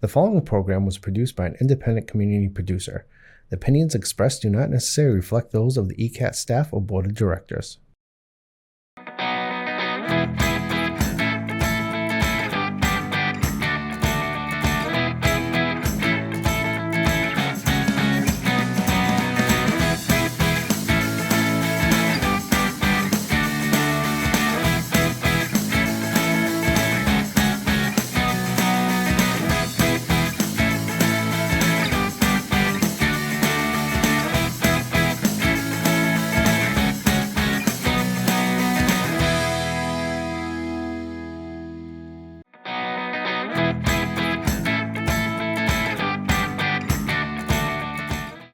The following program was produced by an independent community producer. The opinions expressed do not necessarily reflect those of the ECAT staff or board of directors.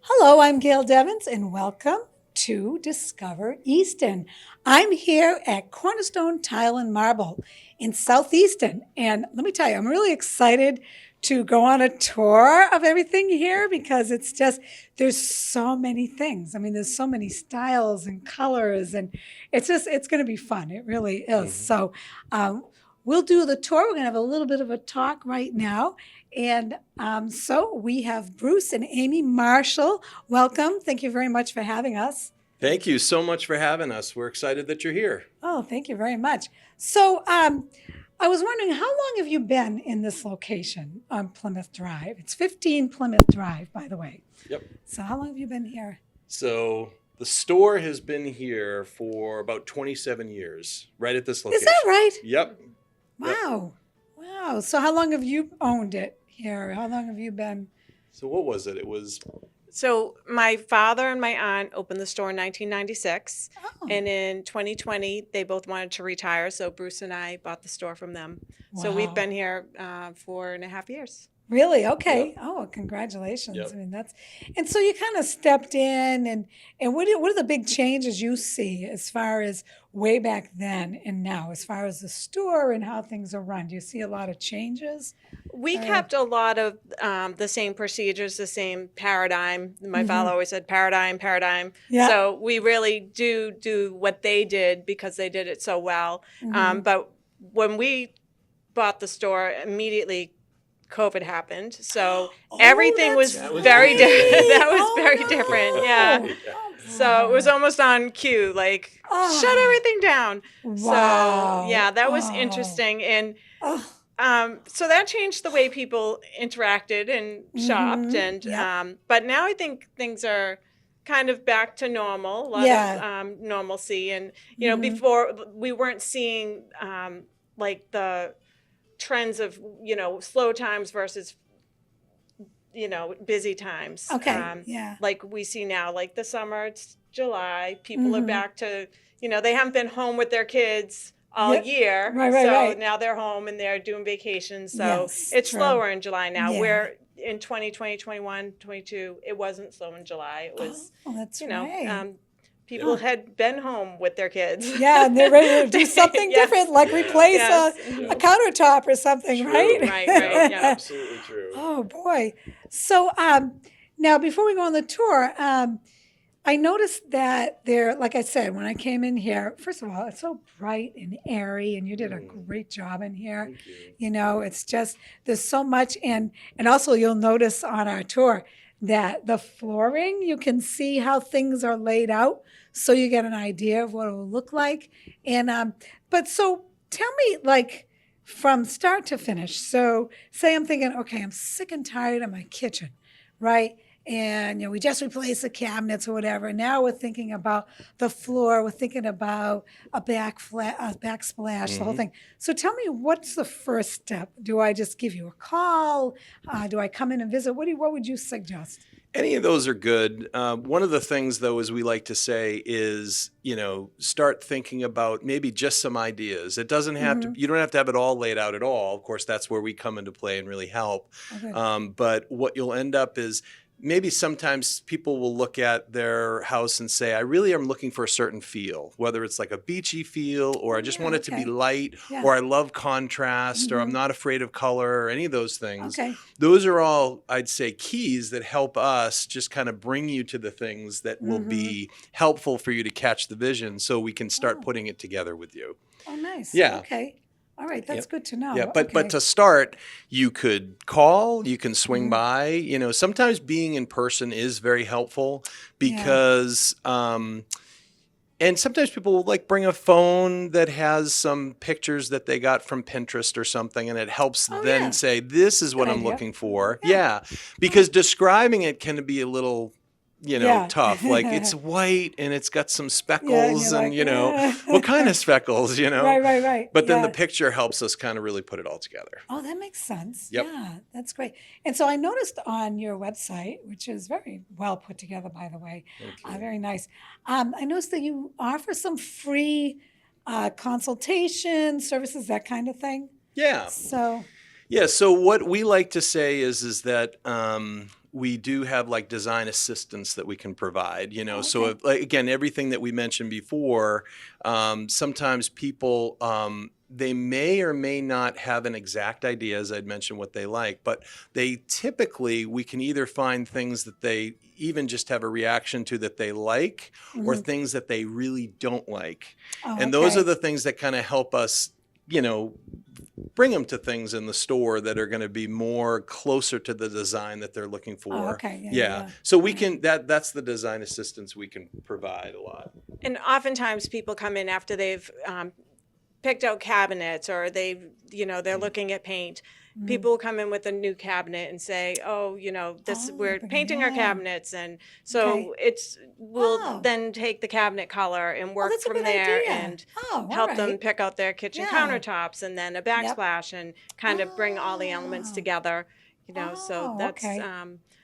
Hello, I'm Gail Devins, and welcome to Discover Easton. I'm here at Cornerstone Tile and Marble in South Easton, and let me tell you, I'm really excited to go on a tour of everything here because it's just, there's so many things. I mean, there's so many styles and colors, and it's going to be fun. It really is. So we'll do the tour. We're going to have a little bit of a talk right now. And so we have Bruce and Amy Marshall. Welcome. Thank you very much for having us. Thank you so much for having us. We're excited that you're here. Oh, thank you very much. So I was wondering, how long have you been in this location on Plymouth Drive? It's 15 Plymouth Drive, by the way. Yep. So how long have you been here? So the store has been here for about 27 years, right at this location. Is that right? Yep. Wow. Yep. Wow. So how long have you owned it here? How long have you been? So what was it? It was... So my father and my aunt opened the store in 1996, Oh. and in 2020 they both wanted to retire, so Bruce and I bought the store from them. So Wow. we've been here 4.5 years. Really? Okay. Yep. Oh, congratulations. Yep. I mean, and so you kind of stepped in, and what are the big changes you see as far as way back then and now, as far as the store and how things are run? Do you see a lot of changes? We kept a lot of the same procedures, the same paradigm. My father always said paradigm. Yeah. So we really do what they did because they did it so well. But when we bought the store, immediately COVID happened, so everything was very different. That was very different. Yeah. So it was almost on cue, like shut everything down. Wow. So yeah, that was interesting, and so that changed the way people interacted and shopped, and Yep. but now I think things are kind of back to normal, a lot of normalcy, and you know, before we weren't seeing like the trends of, you know, slow times versus, you know, busy times. Okay. Yeah. Like we see now, like the summer, it's July, people are back to, you know, they haven't been home with their kids all year. Right. Now they're home and they're doing vacations. So Yes, it's true. slower in July now. Yeah. Where in 2020, 21, 22, it wasn't slow in July. It was, Oh, that's you know, right. people had been home with their kids. Yeah, and they're ready to do something Yes. different, like replace Yes. a countertop or something, True. right? Right, yeah. Absolutely true. Oh boy. So now before we go on the tour, I noticed that there, like I said, when I came in here, first of all, it's so bright and airy, and you did a great job in here. Thank you. You know, it's just there's so much, and also you'll notice on our tour that the flooring, you can see how things are laid out, so you get an idea of what it will look like. And but so tell me, like, from start to finish. So say I'm thinking, okay, I'm sick and tired of my kitchen, right? And you know, we just replaced the cabinets or whatever. And now we're thinking about the floor. We're thinking about a backsplash, the whole thing. So tell me, what's the first step? Do I just give you a call? Do I come in and visit? What would you suggest? Any of those are good. One of the things, though, as we like to say, is, you know, start thinking about maybe just some ideas. It doesn't have to, you don't have to have it all laid out at all. Of course, that's where we come into play and really help. Okay. But what you'll end up is, maybe sometimes people will look at their house and say, I really am looking for a certain feel, whether it's like a beachy feel, or I just want it to be light, or I love contrast, or I'm not afraid of color, or any of those things. Okay. Those are all, I'd say, keys that help us just kind of bring you to the things that will be helpful for you to catch the vision, so we can start putting it together with you. Oh, nice. Yeah. Okay. All right, that's good to know. Yeah, but Okay. to start, you could call, you can swing by. You know, sometimes being in person is very helpful because, and sometimes people will like bring a phone that has some pictures that they got from Pinterest or something, and it helps then say, this is what I'm looking for. Yeah, because describing it can be a little, you know, tough. Like it's white and it's got some speckles and, you know, what kind of speckles, you know? Right. But then the picture helps us kind of really put it all together. Oh, that makes sense. Yep. Yeah, that's great. And so I noticed on your website, which is very well put together, by the way, very nice. I noticed that you offer some free consultation services, that kind of thing. Yeah. So. Yeah. So what we like to say is that we do have like design assistance that we can provide, you know. So if, like, again, everything that we mentioned before, sometimes people, they may or may not have an exact idea, as I'd mentioned, what they like, but they typically, we can either find things that they even just have a reaction to that they like, or things that they really don't like. And those are the things that kind of help us, you know, bring them to things in the store that are going to be more closer to the design that they're looking for. So we can, that's the design assistance we can provide a lot. And oftentimes people come in after they've picked out cabinets, or they've, you know, they're looking at paint. People will come in with a new cabinet and say, oh, you know, this, we're painting our cabinets. And so we'll then take the cabinet color and work from there and help them pick out their kitchen countertops, and then a backsplash, and kind of bring all the elements together, you know. So that's,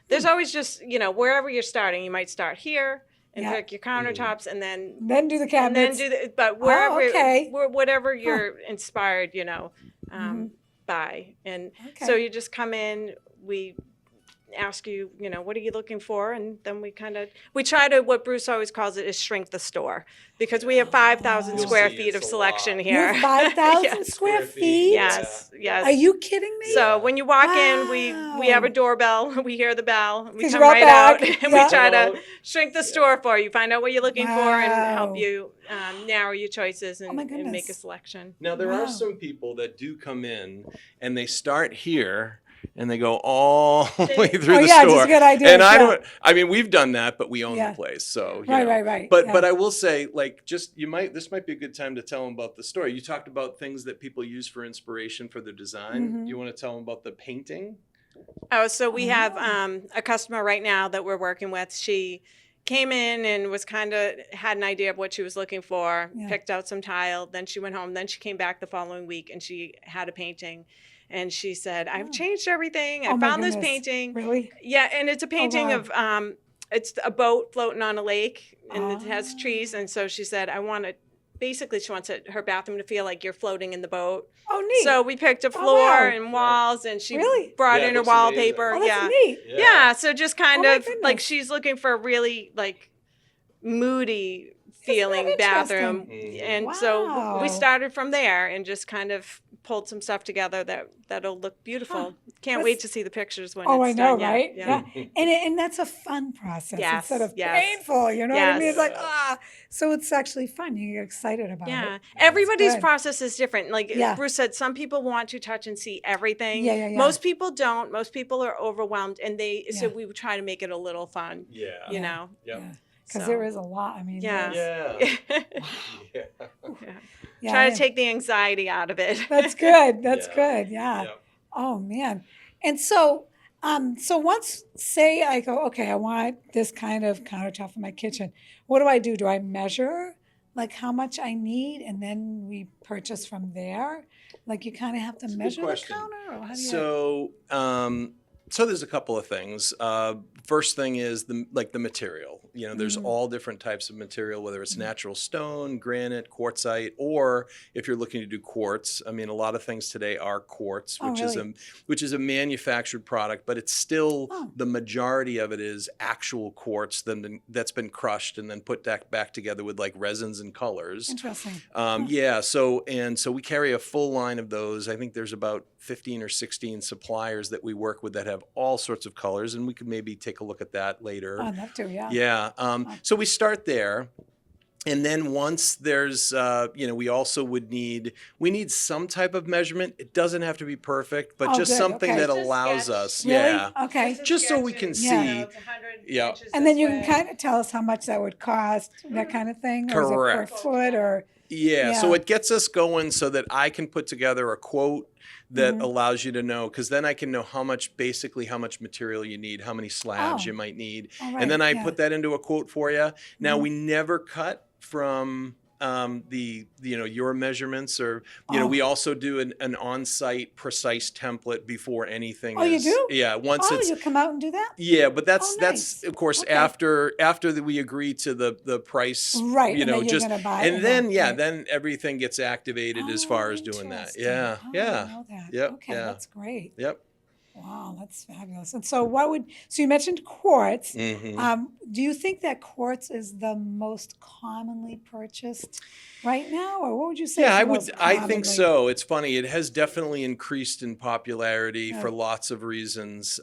there's always just, you know, wherever you're starting, you might start here and pick your countertops, and then do the cabinets. And then do the, but wherever, whatever you're inspired, you know, by. And so you just come in, we ask you, you know, what are you looking for? And then we try to, what Bruce always calls it, is shrink the store, because we have 5,000 square feet of selection here. You have 5,000 square feet? Yes. Are you kidding me? So when you walk in, we have a doorbell, we hear the bell, we come right out, and we try to shrink the store for you, find out what you're looking for, and help you narrow your choices and make a selection. Now, there are some people that do come in and they start here and they go all the way through the store. Just good ideas, and I mean, we've done that, but we own the place. So, you know. Right. But I will say, like, just, this might be a good time to tell them about the story. You talked about things that people use for inspiration for their design. You want to tell them about the painting? Oh, so we have a customer right now that we're working with. She came in and was had an idea of what she was looking for, picked out some tile, then she went home, then she came back the following week and she had a painting. And she said, I've changed everything. I found this painting. Really? Yeah, and it's a painting of, it's a boat floating on a lake, and it has trees. And so she said, basically she wants her bathroom to feel like you're floating in the boat. Oh, neat. So we picked a floor and walls, and she brought in her wallpaper. Oh, that's neat. Yeah, so just kind of like she's looking for a really like moody feeling bathroom. And so we started from there and just kind of pulled some stuff together that'll look beautiful. Can't wait to see the pictures when it's done. I know, right? Yeah. And that's a fun process instead of painful, you know what I mean? It's like, so it's actually fun. You get excited about it. Yeah. Everybody's process is different. Like Bruce said, some people want to touch and see everything. Most people don't. Most people are overwhelmed, and so we try to make it a little fun. You know? Because there is a lot. I mean, try to take the anxiety out of it. That's good. That's good. Yeah. Oh man. And so once, say I go, okay, I want this kind of countertop for my kitchen. What do? Do I measure like how much I need, and then we purchase from there? Like you kind of have to measure the counter, or how do you? So there's a couple of things. First thing is the material. You know, there's all different types of material, whether it's natural stone, granite, quartzite, or if you're looking to do quartz. I mean, a lot of things today are quartz, which is a manufactured product, but it's still the majority of it is actual quartz that's been crushed and then put back together with like resins and colors. Interesting. So we carry a full line of those. I think there's about 15 or 16 suppliers that we work with that have all sorts of colors, and we could maybe take a look at that later. I'd love to, So we start there. And then once there's, we also we need some type of measurement. It doesn't have to be perfect, but just good, something okay. that Just a allows sketch. us. Really? Yeah. Okay. Just so we can Sketches, see. it's 100 Yeah. inches And then this you can way. kind of tell us how much that would cost, that kind of thing? Or is it per Correct. foot or? Yeah, so Yeah. it gets us going so that I can put together a quote that allows you to know, because then I can know how much material you need, how many slabs you might need. All And then right, I yeah. put that into a quote for you. Now, we never cut from your measurements, or we also do an on-site precise template before anything You do? Yeah, once it's you come out and do that? yeah, but that's nice. of course Okay. after we agree to the price, Right, and then you're gonna buy it, and then right. then everything gets activated as far as doing that. Interesting. Yeah, I yeah, didn't know that. yep, Okay, yeah, that's great. yep. Wow, that's fabulous. And so so you mentioned quartz. Mm-hmm. Do you think that quartz is the most commonly purchased right now? Or what would you say? Yeah, is I the would. most I think commonly- so. It's funny. It has definitely increased in popularity for lots of reasons.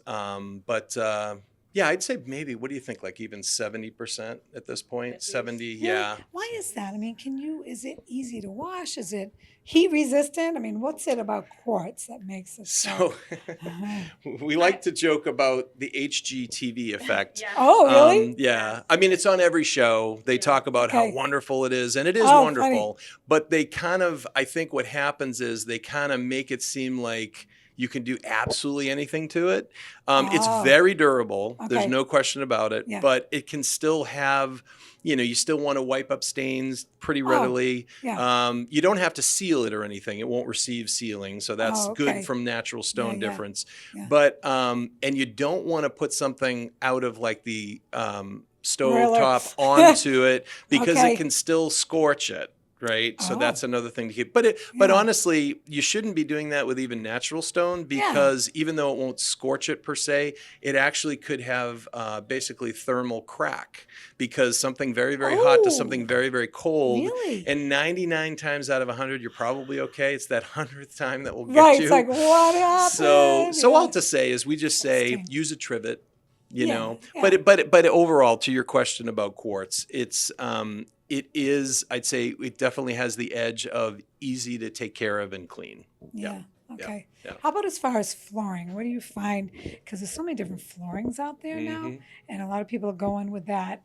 Yeah, I'd say maybe. What do you think? Like even 70% at this point? 70. Really? Yeah. Why is that? I mean, is it easy to wash? Is it heat resistant? I mean, what's it about quartz that makes it So we like to joke about the HGTV effect. Yeah. Oh, really? Yeah. I mean, it's on every show. They talk about how Okay. wonderful it is, and it is Oh, wonderful. But they I think what happens is they kind of make it seem like you can do absolutely anything to it. It's very durable. There's Okay. no question about it. Yeah. But it can still have, you still want to wipe up stains pretty readily. yeah. You don't have to seal it or anything. It won't receive sealing. So that's okay. good from natural stone Yeah. difference. Yeah. But, and you don't want to put something out of like the stove Really? top onto it, because Okay. it can still scorch it. Right. So Oh. that's another thing to keep. But honestly, you shouldn't be doing that with even natural stone, because even though it won't scorch it per se, it actually could have basically thermal crack, because something very, very hot to something very, very cold. Really? And 99 times out of 100, you're probably okay. It's that 100th time that will get Right. you. It's like, what happened? So Yeah. all to say is we just say Interesting. use a trivet. Yeah. But overall, to your question about quartz, it is, I'd say it definitely has the edge of easy to take care of and clean. Yeah. Okay. yeah. How about as far as flooring? What do you find? Because there's so many different floorings out there now, Mhm. and a lot of people are going with that.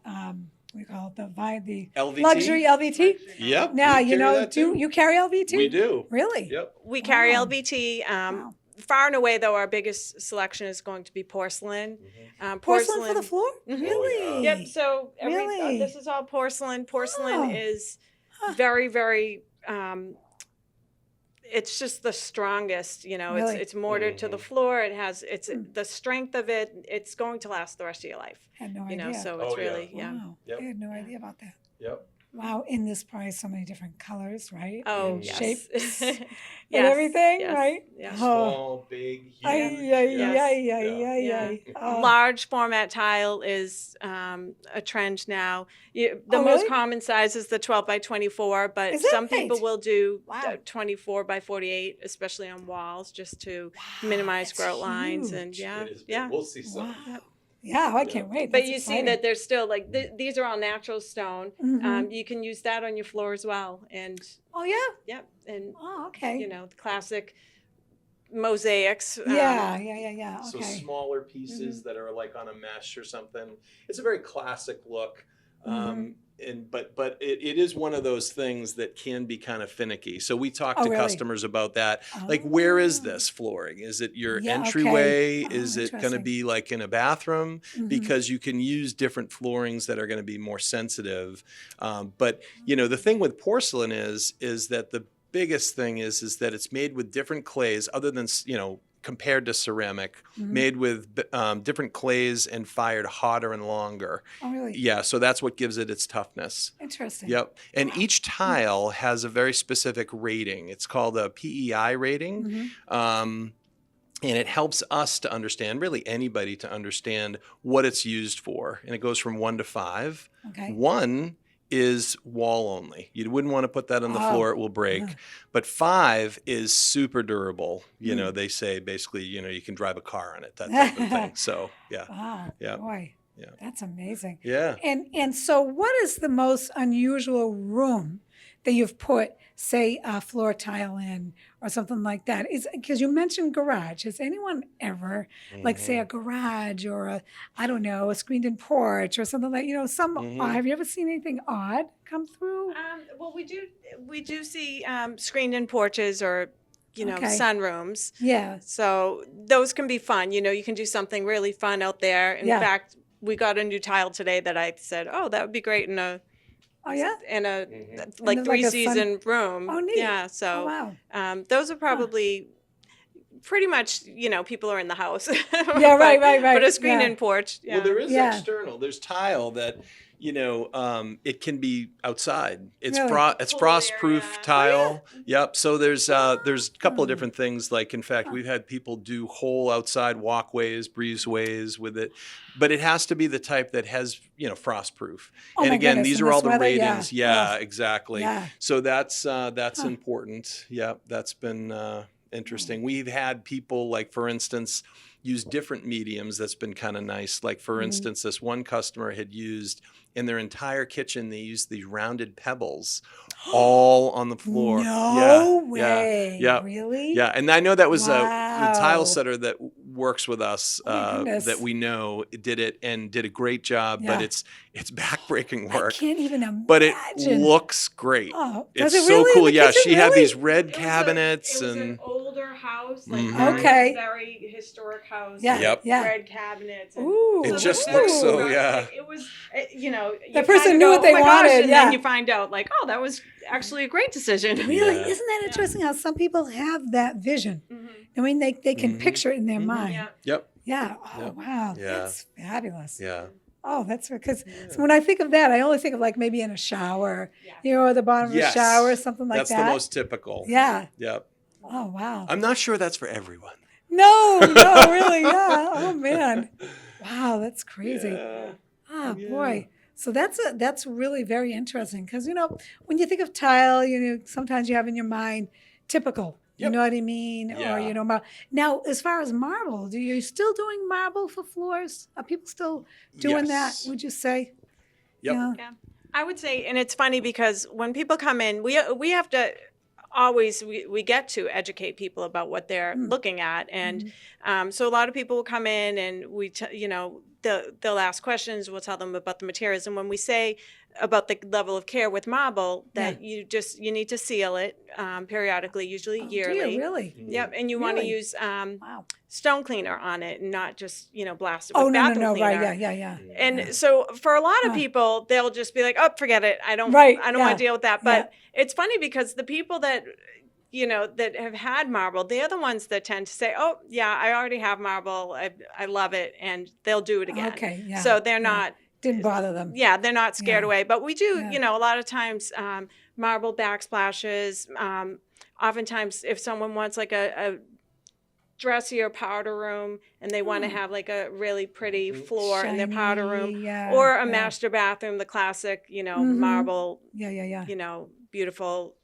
We call it the LVT? luxury LVT. Yep. Now we carry that do too. you carry LVT? We do. Really? Yep. We carry Wow. LVT. Wow. Far and away, though, our biggest selection is going to be porcelain. Porcelain for the floor? Mhm. Really? Yep. So Really? this is all porcelain. Porcelain Oh. is Huh. very, very. It's just the strongest. Really? It's mortared to the floor. It's the strength of it. It's going to last the rest of your life. Had no idea. So it's Oh, yeah. really Wow. Yep. I had no idea about that. Yep. Wow, in this price, so many different colors, right? Oh, And yes. shapes Yes, and everything, yes, right? yes. Oh. Small, big, huge. Ay, ay, yes. ay, ay, Yeah. ay, Yeah. ay. Oh. Large format tile is a trend now. The Oh, most really? common size is the 12 by 24, but Is it? some people Right. will do Wow. 24 by 48, especially on walls, just to minimize that's grout lines. And huge. It is big. yeah. We'll see some. Wow. Yeah, I can't wait. But That's you see exciting. that there's still like these are all natural stone. Mhm. You can use that on your floor as well. And Oh, yeah? yep, and Oh, okay. the classic mosaics. Yeah. So Okay. smaller pieces that are like on a mesh or something. It's a very classic look. But it is one of those things that can be kind of finicky. So we talk Oh, to really? customers about that. Like, where is Oh. this flooring? Is it your Yeah, okay. entryway? Oh, Is it going to interesting. be like in a bathroom? Mhm. Because you can use different floorings that are going to be more sensitive. But the thing with porcelain is that the biggest thing is that it's made with different clays, other than compared to ceramic, made with different clays and fired hotter and longer. Oh, really? Yeah, so that's what gives it its toughness. Interesting. Yep. And each tile has a very specific rating. It's called a PEI rating. And it helps us to understand, really anybody to understand what it's used for. And it goes from 1 to 5. Okay. 1 is wall only. You wouldn't want to put that on the Oh. floor, it will break. But 5 is super durable. They say basically, you can drive a car on it, that type of thing. So, yeah. Wow. Yeah. Boy. Yeah. That's amazing. Yeah. And so what is the most unusual room that you've put, say, a floor tile in or something like that? Is because you mentioned garage. Has anyone ever, like, say, a garage or I don't know, a screened-in porch or something like, have you ever seen anything odd come through? Well, we do see screened-in porches or sunrooms. Yeah. So those can be fun. You can do something really fun out there. In fact, we got a new tile today that I said, oh, that would be great in a like three-season room. Oh, neat. Yeah. So wow. those are probably pretty much, people are in the house. Yeah, right. But a screen-in porch. Yeah. Well, there is external. There's tile that, it can be outside. It's Really? it's frost-proof tile. Yep. So there's a couple of different things. Like, in fact, we've had people do whole outside walkways, breezeways with it, but it has to be the type that has, frost-proof. Oh, and my again, goodness, these in are all this the weather, ratings. yeah. Exactly. Yeah. So that's important. Yep. That's been interesting. We've had people, like, for instance, use different mediums. That's been kind of nice. Like, for instance, this one customer had used in their entire kitchen, they used these rounded pebbles all on the floor. No way. Yeah. Really? Yeah. And I know that was the Wow. tile setter that works with us goodness. that we know did it and did a great job, but Yeah. it's backbreaking work. I can't even imagine. But it looks great. Oh, It's does it so really? cool. The Yeah, kitchen, she had really? these red cabinets It was and an older house, like Okay. very historic house. Yeah. with Yep. Yeah. Red cabinets. And Ooh. It just the looks so, room, yeah. It was, you The person kinda knew go, what they "Oh my gosh," wanted, and yeah. then you find out, like, oh, that was actually a great decision. Really? Yeah. Isn't that interesting how some people have that vision? Mhm. I mean, they can picture it in their mind. Yeah. Yep. Yeah. Oh, Yep. wow. Yeah. That's fabulous. Yeah. Oh, that's because so when I think of that, I only think of like maybe in a shower, Yeah. or the bottom of Yes. a shower, something like That's that. the most typical. Yeah. Yep. Oh, wow. I'm not sure that's for everyone. No, really. Yeah. Oh, man. Wow, that's crazy. Yeah. Oh, Yeah. boy. So that's really very interesting because, when you think of tile, sometimes you have in your mind typical. You Yep. know what I mean? Yeah. Or, now, as far as marble, are you still doing marble for floors? Are people still doing Yes. that, would you say? Yep. Yeah. Yeah, I would say, and it's funny because when people come in, we have to always we get to educate people about what they're looking at, and so a lot of people will come in and they'll ask questions. We'll tell them about the materials, and when we say about the level of care with marble, that you need to seal it periodically, usually yearly. Dear, really? Yep, and you want to Really? use Wow. stone cleaner on it, and not just blast it Oh, with no, bathroom no, cleaner. right. Yeah. And so for a lot of people, they'll just be like, "Oh, forget it. I don't Right, want yeah, to deal with that." But it's funny because the people that that have had marble, they're the ones that tend to say, "Oh, yeah, I already have marble. I love it," and they'll do it again. Okay, yeah. So they're not. Didn't bother them. Yeah, they're not scared Yeah. away. But we do, Yeah. a lot of times, marble backsplashes. Oftentimes, if someone wants like a dressier powder room and they want to have like a really pretty floor in their powder room, Shiny, yeah, or a yeah. master bathroom, the classic, marble, Yeah. beautiful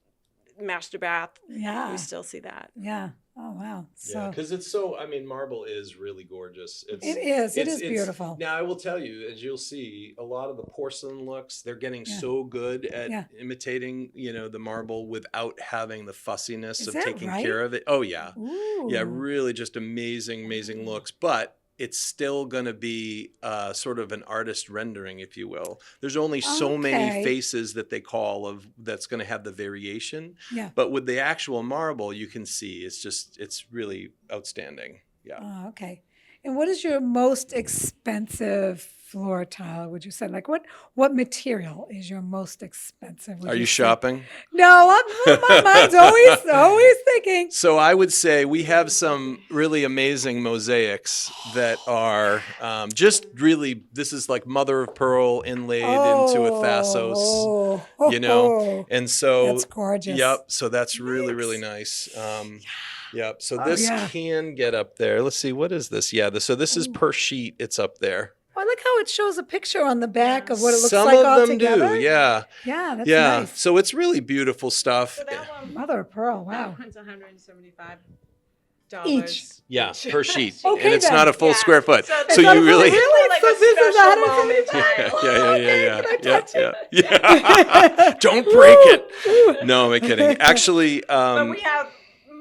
master bath. Yeah. We still see that. Yeah. Oh, wow. So Yeah, because marble is really gorgeous. it is beautiful. Now, I will tell you, as you'll see, a lot of the porcelain looks, they're getting so good at imitating, the marble without having the fussiness Is of that taking right? care of it. Oh, yeah. Ooh. Yeah, really just amazing looks. But it's still going to be sort of an artist rendering, if you will. There's only so many faces that they call that's going to have the variation. Yeah. But with the actual marble, you can see it's really outstanding. Yeah. Oh, okay. And what is your most expensive floor tile, would you say? Like what material is your most expensive? Are you shopping? No, my mind's always thinking. So I would say we have some really amazing mosaics that are just really, this is like mother of pearl inlaid into a thassos, and so That's gorgeous. Yep. So that's really, really nice. Yep. So this can get up there. Let's see. What is this? Yeah. So this is per sheet. It's up there. I like how it shows a picture on the back of what it looks Some like of all them together. do. Yeah. Yeah, that's Yeah. nice. So it's really beautiful stuff. So that one, Mother of pearl, wow. that one's 175. $100. Yeah, per sheet. Okay, and it's then. not a full square foot. So So you really. Really? like So a this is special not a- moment Yeah. tile. Yeah. Don't break it. No, I'm kidding. Actually, But we have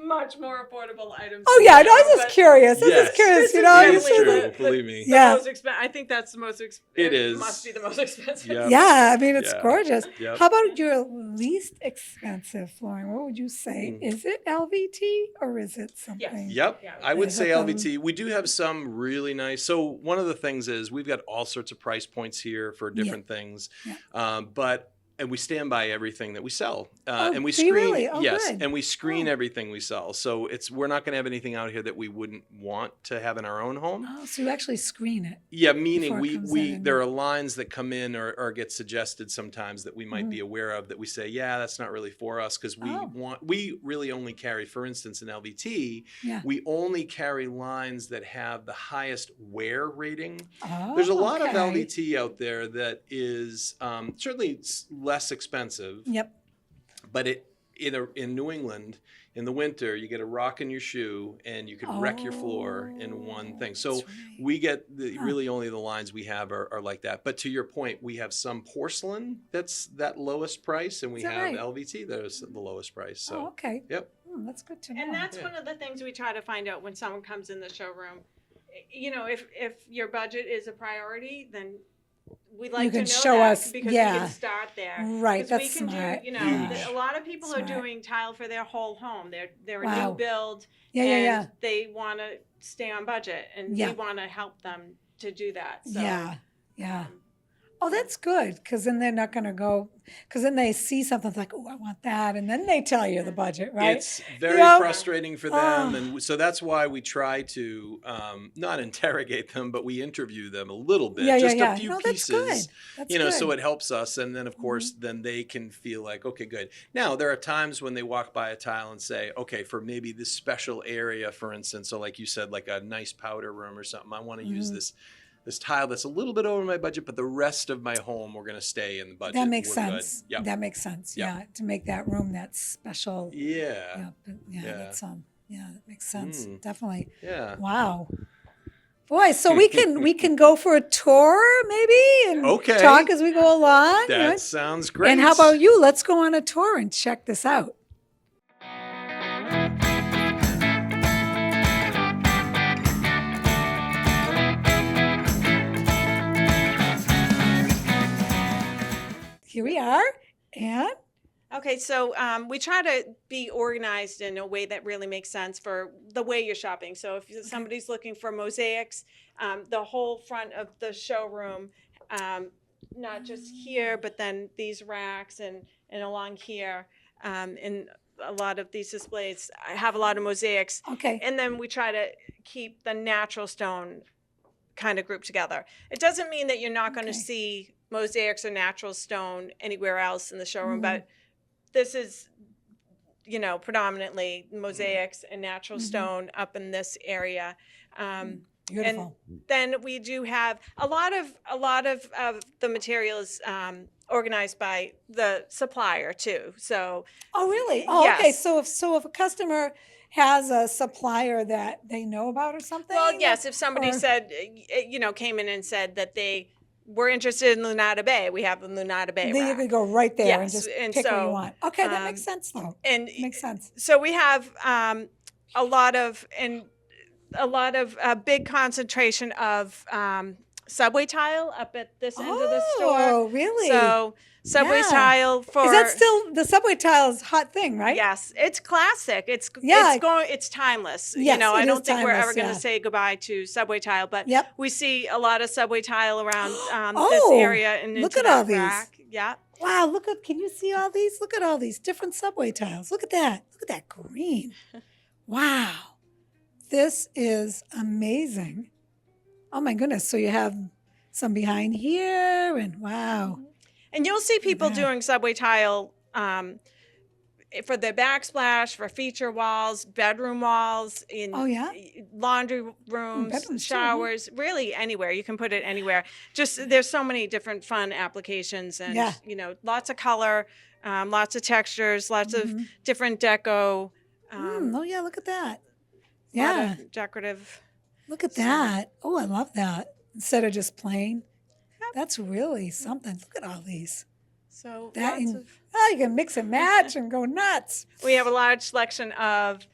much more affordable items. Oh yeah, too, no, I was just curious. I was Yes. just curious, This you is know. It's definitely true. the- Believe me. Yeah. Most I think that's the most It is. must be the most expensive. Yep. Yeah, I mean it's Yeah. gorgeous. Yep. How about your least expensive flooring? What would you say? Is it LVT or is it something? Yep. Yeah. I would Is say it, LVT. We do have some really nice. So one of the things is we've got all sorts of price points here for different things. Yeah. And we stand by everything that we sell, Oh, and we do you screen. really? Oh, yes, good. and we screen Oh. everything we sell. So we're not going to have anything out here that we wouldn't want to have in our own home. Oh, so you actually screen it. Yeah, meaning Before it comes we in. there are lines that come in or get suggested sometimes that we might be aware of that we say, yeah, that's not really for us because we really only carry, for instance, in LVT, Yeah. we only carry lines that have the highest wear rating. Oh, There's a lot of okay. LVT out there that is certainly less expensive, Yep. but in New England in the winter you get a rock in your shoe and you can wreck your floor in one thing. So that's right. we get really only the lines we have are like that. But to your point, we have some porcelain that's that lowest price, and we Is that have right? LVT that is the lowest price. So Oh, okay. yep. That's good to know. And that's one of the things we try to find out when someone comes in the showroom. You know, if your budget is a priority, then we'd like to can know show that us, because yeah. we can start there. Right, 'Cause that's we can smart. do, Yeah. a lot of people are Smart. doing tile for their whole home. They're a Wow. new build, Yeah, and yeah. they want to stay on budget, and Yeah. we want to help them to do that. So, Yeah. Oh, that's good, because then they're not going to go, because then they see something like, oh, I want that, and then they tell you the budget, right? It's very Yeah. frustrating for them, Oh. and so that's why we try to not interrogate them, but we interview them a little bit, Yeah, just yeah. a few No, that's good. pieces, That's you know, good. so it helps us, and then of course, then they can feel like, okay, good. Now there are times when they walk by a tile and say, okay, for maybe this special area, for instance, so like you said, like a nice powder room or something, I want to use this tile that's a little bit over my budget, but the rest of my home we're going to stay in the budget. That makes We're good. sense. Yep. That makes sense. Yep. Yeah, to make that room that special. Yeah. Yeah, that's yeah, that makes sense. Definitely. Yeah. Wow. Boy, so we can go for a tour maybe and Okay. talk as we go along. That right? sounds great. And how about you? Let's go on a tour and check this out. Here we are. And Okay, so we try to be organized in a way that really makes sense for the way you're shopping. So if somebody's looking for mosaics, the whole front of the showroom, not just here, but then these racks and along here, and a lot of these displays have a lot of mosaics. okay. And then we try to keep the natural stone kind of grouped together. It doesn't mean that you're not going to Okay. see mosaics or natural stone anywhere else in the showroom, Mhm. but this is, predominantly mosaics and natural Mhm. stone up in this area. Beautiful. Then we do have a lot of the materials organized by the supplier too. So Oh, really? Oh, okay. Yes. So if a customer has a supplier that they know about or something? well, yes, if somebody or- said, came in and said that they were interested in Lunada Bay, we have the Lunada Bay Then you rack. could go right there and Yes, just and pick what you so, want. Okay, that um, makes sense though. And Makes sense. so we have a lot of big concentration of subway tile up at this end of the store. Oh, really? So subway Yeah. tile for Is that still the subway tile's hot thing, right? Yes, it's classic. It's Yeah. it's timeless. Yes, I it don't is think we're ever timeless, going to yeah. say goodbye to subway tile, but Yep. we see a lot of subway tile around this Oh, area and look into at that all these. rack. Yeah. Wow, can you see all these? Look at all these different subway tiles. Look at that. Look at that green. Wow. This is amazing. Oh my goodness. So you have some behind here and wow. And you'll see people Yeah. doing subway tile for their backsplash, for feature walls, bedroom walls, in Oh, yeah? laundry rooms, bedrooms too, huh? showers, really anywhere. You can put it anywhere. Just there's so many different fun applications and, Yeah. lots of color, lots of textures, lots of different deco. Oh yeah, look at that. Yeah. lot of decorative. Look at that. Oh, I love that. Instead of just plain. That's really something. Look at all these. So That lots of. you can mix and match and go nuts. We have a large selection of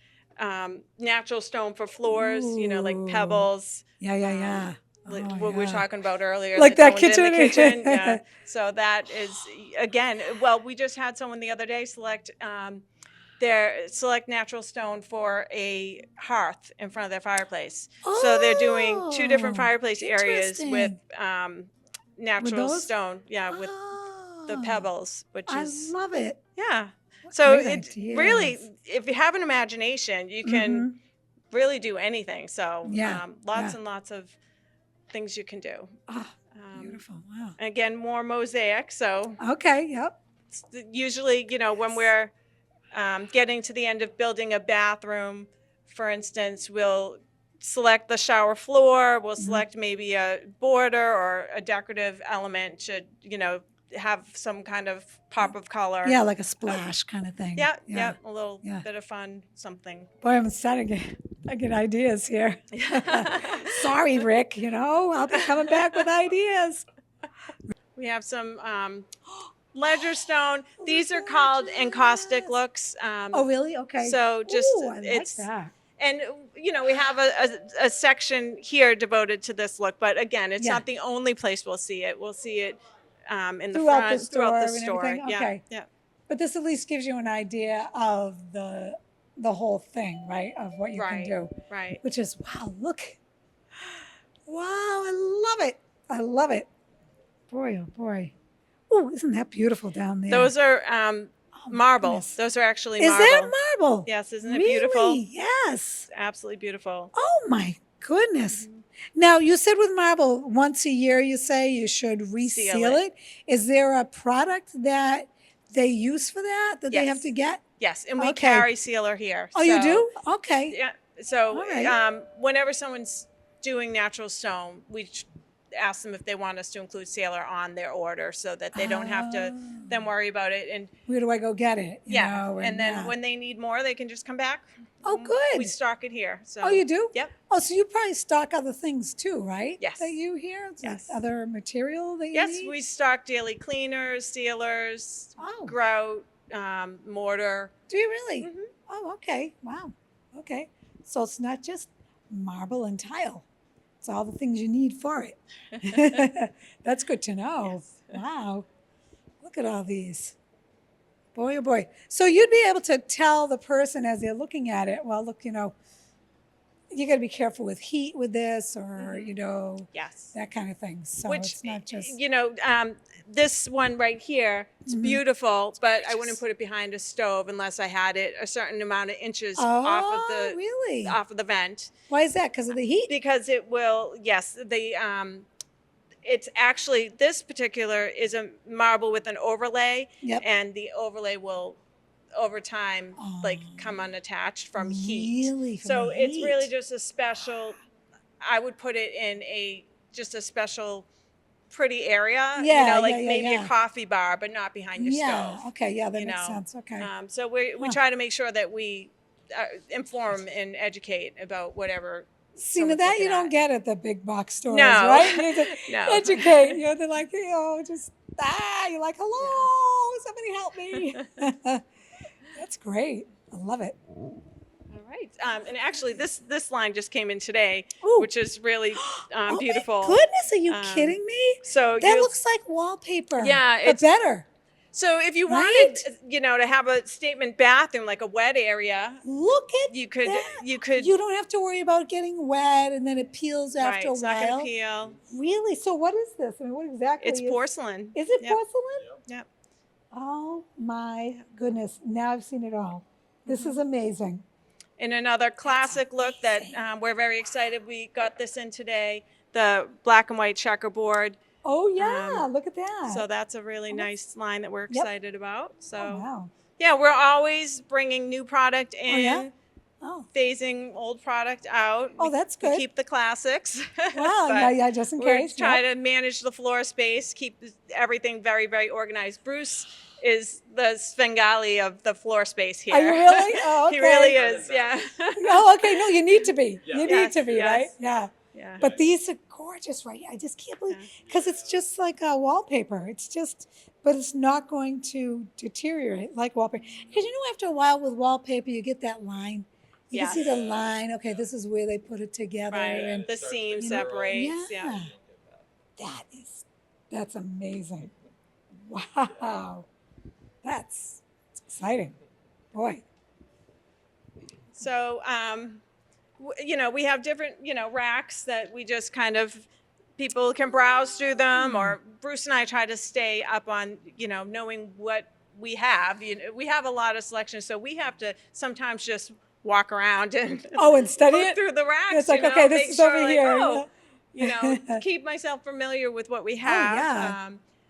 natural stone for floors, like pebbles. Yeah. What we were talking about earlier. Like that one's in the kitchen. kitchen. Yeah. So that is, again, well, we just had someone the other day select natural stone for a hearth in front of their fireplace. So they're doing 2 different fireplace areas with natural stone. Yeah, with the pebbles, which is. I love it. Yeah. So great it ideas. really, if you have an imagination, you can really do anything. So lots and lots of things you can do. Oh, beautiful. Wow. And again, more mosaic. So Okay, yep. usually, when we're getting to the end of building a bathroom, for instance, we'll select the shower floor. We'll select maybe a border or a decorative element to, have some kind of pop of color. Yeah, like a splash kind of thing. Yeah, a little bit of fun, something. Boy, I'm starting to get ideas here. Sorry, Rick, I'll be coming back with ideas. We have some ledger stone. These are called encaustic looks. Oh, really? Okay. So just I like that. And, we have a section here devoted to this look. But again, it's not the only place we'll see it. We'll see it in the front, throughout the store. Okay. Yeah. But this at least gives you an idea of the whole thing, right? Of what you can do. Right. Which is, wow, look. Wow, I love it. I love it. Boy, oh boy. Oh, isn't that beautiful down there? Those are marble. goodness. Those are actually Is marble. that marble? Yes, isn't it Really? beautiful? Yes. Absolutely beautiful. Oh my goodness. Now, you said with marble, once a year you say you should reseal Seal it. Is there a product that they use for that they have Yes. to get? Yes, and we Okay. carry sealer here. Oh, you So, do? Okay. Yeah. So All right. whenever someone's doing natural stone, we ask them if they want us to include sealer on their order so that they don't have to then worry about it. And Where do I go get it? You know, and then when they need more, they can just come back. Oh, good. We stock it here. So Oh, you do? Yep. Oh, so you probably stock other things too, right? Yes. That you hear? Like Yes. other material that you Yes, need? we stock daily cleaners, sealers, Oh. grout, mortar. Do you really? Mhm. Oh, okay. Wow. Okay. So it's not just marble and tile. It's all the things you need for it. That's good to know. Yes. Wow. Look at all these. Boy, oh boy. So you'd be able to tell the person as they're looking at it, well, look, you got to be careful with heat with this or, Yes. that kind of thing. So Which, it's not just. this one right here, it's beautiful, but I wouldn't put it behind a stove unless I had it a certain amount of inches off of really? off of the vent. Why is that? Because of the heat? Because it will, yes, it's actually, this particular is a marble with an overlay, Yep. and the overlay will, over time, come unattached from heat. Really? From So the it's heat? really just a special, I would put it in just a special pretty area, Yeah, maybe yeah. a coffee bar, but not behind your Yeah. stove. Okay. Yeah, that you makes know. sense. Okay. So we try to make sure that we inform and educate about whatever. See, now someone's that looking you don't at. get at the big box stores, No. right? You have to No. educate. They're like, you're like, hello, somebody help me. That's great. I love it. All right. And actually, this line just came in today, Ooh. which is really Oh beautiful. my goodness, are you kidding me? So That you'll- looks like wallpaper. Yeah, but it's- better. So if you Right? wanted, to have a statement bathroom, like a wet area, Look at you could. that. You could. You don't have to worry about getting wet and then it peels right, after a it's not while. gonna peel. Really? So what is this? I mean, what exactly It's is porcelain. Is it Yep. porcelain? Yep. Oh my goodness. Now I've seen it all. This is amazing. In another classic look that we're very excited, we got this in today, the black and white checkerboard. Oh yeah, look at that. So that's a really nice line that we're Yep. excited about. So Oh, wow. yeah, we're always bringing new product in, yeah? Oh. phasing old product out. Oh, We- that's we good. keep the classics. Wow, But yeah, just in we're case. trying to manage the floor space, keep everything very, very organized. Bruce the Svengali of the floor space here. Are you really? Oh, okay. He really is, yeah. Oh, okay. No, you need to be. You need Yes, to be, yes. right? Yeah. Yeah. But these are gorgeous, right? I just can't believe, because it's just like a wallpaper. It's just, but it's not going to deteriorate like wallpaper. Because after a while with wallpaper, you get that line. You can see the line. Okay, this is where they put it together. Right. And The seam separates. Yeah. That's amazing. Wow. That's exciting. Boy. So, we have different, racks that we just kind of, people can browse through them, or Bruce and I try to stay up on, knowing what we have. We have a lot of selections, so we have to sometimes just walk around and study look it through the racks. It's like, okay, this is over here. Keep myself familiar with what we have. Oh, yeah.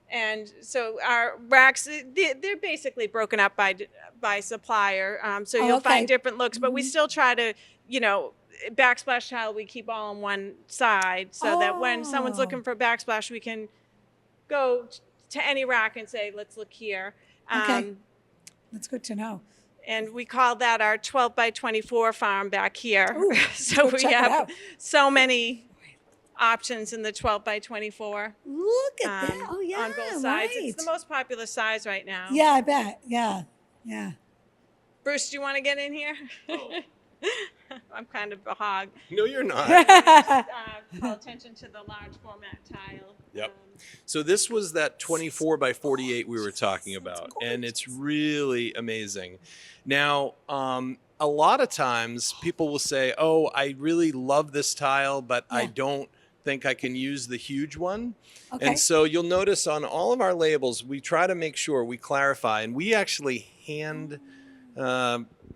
And so our racks, they're basically broken up by supplier. So you'll find different looks, but we still try to, backsplash tile, we keep all on one side so that when someone's looking for backsplash, we can go to any rack and say, let's look here. Okay. That's good to know. And we call that our 12 by 24 farm back here. Ooh, so we check it have out. so many options in the 12 by 24. Look at that. Oh, yeah. On both sides. Right. It's the most popular size right now. Yeah, I bet. Yeah. Bruce, do you want to get in here? Oh. I'm kind of a hog. No, you're not. Call attention to the large format tile. Yep. So this was that 24 by 48 we were talking about, and it's really amazing. Now, a lot of times people will say, oh, I really love this tile, but I don't think I can use the huge one. Okay. And so you'll notice on all of our labels, we try to make sure we clarify, and we actually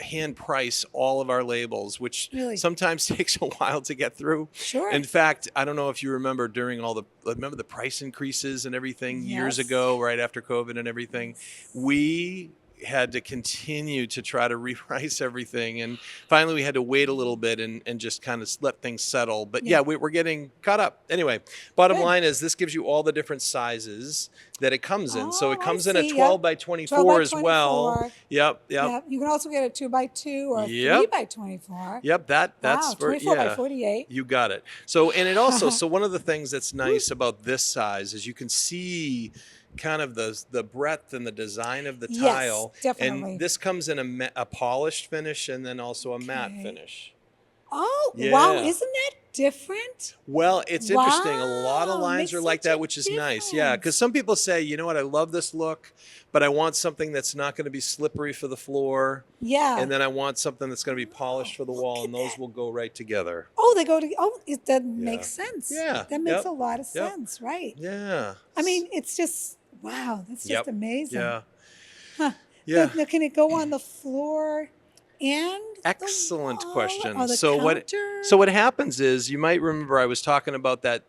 hand price all of our labels, which sometimes takes a while to get through. Sure. In fact, I don't know if you remember during remember the price increases and everything years ago, right after COVID and everything, we had to continue to try to reprice everything, and finally we had to wait a little bit and just kind of let things settle. But we're getting caught up. Anyway, bottom line is this gives you all the different sizes that it comes in. So it comes in a 12 by 24 as well. Yep. You can also get a 2 by 2 or 3 by 24. Yep, that's for 24 by 48. You got it. So, and it also, so one of the things that's nice about this size is you can see kind of the breadth and the design of the tile. Yes, definitely. And this comes in a polished finish and then also a matte finish. Oh, wow. Isn't that different? Well, it's interesting. A lot of lines are like that, which is nice. Yeah, because some people say, you know what, I love this look, but I want something that's not going to be slippery for the floor. Yeah. And then I want something that's going to be polished for the wall, and those will go right together. Oh, they go to, that makes sense. Yeah. That makes a lot of sense, right? Yeah. I mean, it's just, wow, that's just amazing. Yeah. Huh. Yeah. Now, can it go on the floor and excellent question. Or the So counter? what happens is, you might remember I was talking about that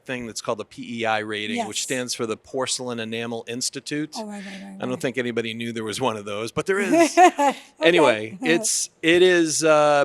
thing that's called the PEI rating, which stands for the Porcelain Enamel Institute. Oh, right. I don't think anybody knew there was one of those, but there is. Anyway, it is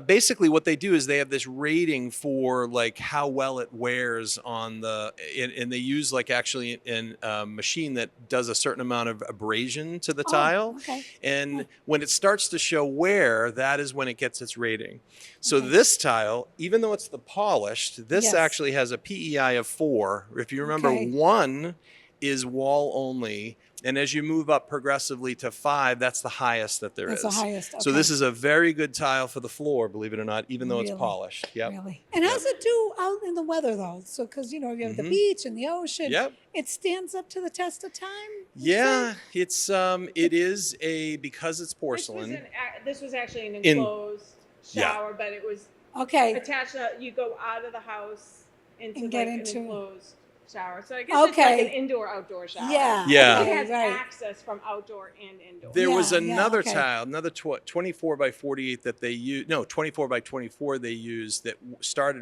basically what they do is they have this rating for like how well it wears on and they use like actually a machine that does a certain amount of abrasion to the tile. Okay. And when it starts to show wear, that is when it gets its rating. So this tile, even though it's the polished, this actually has a PEI of 4. If you remember, 1 is wall only. And as you move up progressively to 5, that's the highest that there is. That's the highest. Okay. So this is a very good tile for the floor, believe it or not, even though it's polished. Yep. Really. And how does it do out in the weather, though? So, because, you have the beach and the ocean. Yep. It stands up to the test of time? Yeah, it is because it's porcelain. This was actually an enclosed shower, but it was attached. You go out of the house into an enclosed shower. So I guess it's like an indoor-outdoor shower. Yeah. Yeah. It has access from outdoor and indoor. There was another tile, another 24 by 48 that they used. No, 24 by 24 they used that